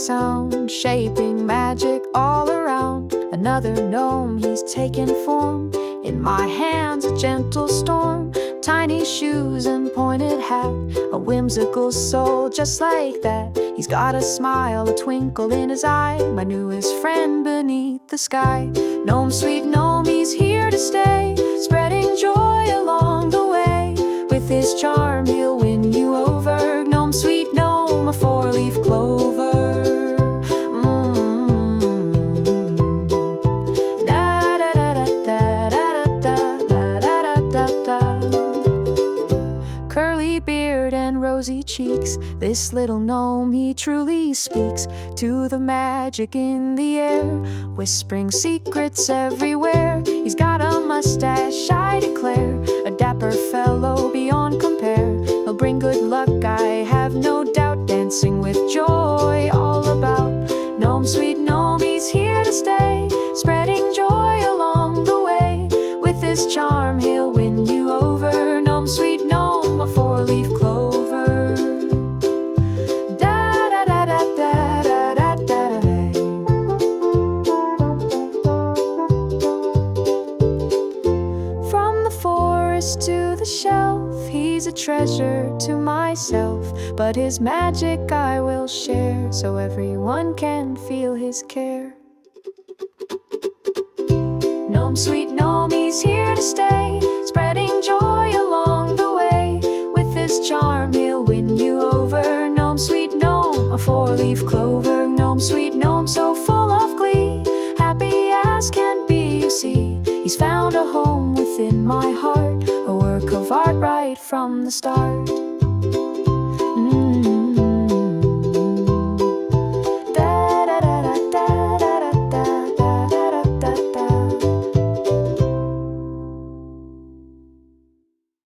sound, shaping magic all around. Another gnome, he's taken form. In my hands a gentle storm. Tiny shoes and pointed hat, a whimsical soul just like that. He's got a smile, a twinkle in his eye, my newest friend beneath the sky. Gnome, sweet gnome, he's here to stay, spreading joy along the way. With his charm he'll win you over. Gnome, sweet gnome, a four-leaf clover. Curly beard and rosy cheeks, this little gnome, he truly speaks to the magic in the air, whispering secrets everywhere. He's got a mustache, I declare, a dapper fellow beyond compare. He'll bring good luck, I have no doubt, dancing with joy all about. Gnome, sweet gnome, he's here to stay, spreading joy along the way. With his charm he'll win you over. Gnome, sweet gnome, a four-leaf clover. Da da da da da da da da da. From the forest to the shelf, he's a treasure to myself. But his magic I will share, so everyone can feel his care. Gnome, sweet gnome, he's here to stay, spreading joy along the way. With his charm he'll win you over. Gnome, sweet gnome, a four-leaf clover. Gnome, sweet gnome, so full of glee, happy as can be, you see. He's found a home within my heart, a work of art right from the start.